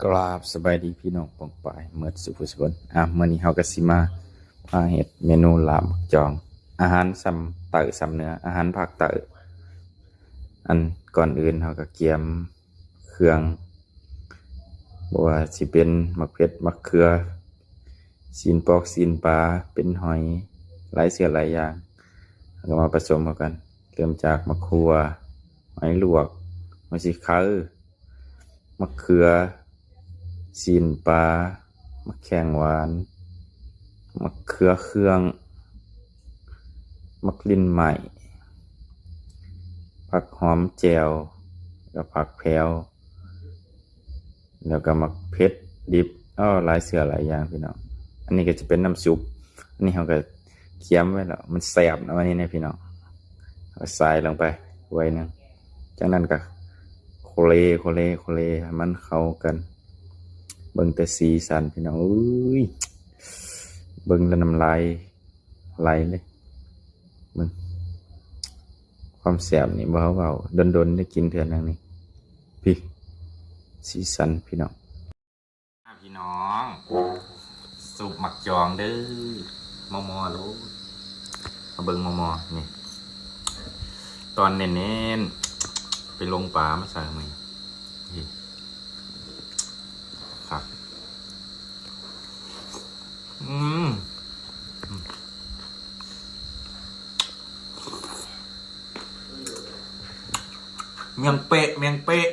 กราบสบายดีพี่น้องปองปายเมื่อสุภสุคนมื้อนี้เฮาก็สิมาเฮ็ดเมนูลาบหมักจองอาหารซ้ำเต๋อซ้ำเนื้ออาหารภาคเต๋ออันก่อนอื่นเฮาก็เกียมเครื่องบ่ว่าสิเป็นมะเขือมะเขือซีนปอกซีนปลาเป็นหอยหลายเสื้อหลายอย่างแล้วก็มาผสมเข้ากันเริ่มจากมะขั่วหอยลวกมะสิเขือมะเขือซีนปลามะแข้งหวานมะเขือเครื่องมะกลิ้นใหม่ผักหอมแจ่วแล้วผักแพรวแล้วก็มะเผ็ดดิบหลายเสือหลายอย่างพี่น้องอันนี้ก็จะเป็นน้ำซุปอันนี้เขาก็เคี่ยมไว้แล้วมันแซ่บนะวันนี้นะพี่น้องเอาใส่ลงไปไว้นึงจากนั้นก็โคเลให้มันเข้ากันเบิ่งแต่สีสันพี่น้องเบิ่งแล้วน้ำลายไหลเลยมึงความแสบนี่เบาๆดนได้กินเถื่อนนึงนี่พี่สีสันพี่น้องสุปหมักจองเด้อมอลูกมาเบิ่งมอนี่ตอนเน้นๆไปลงป่ามาใส่มือครับเมียงเป๊ะ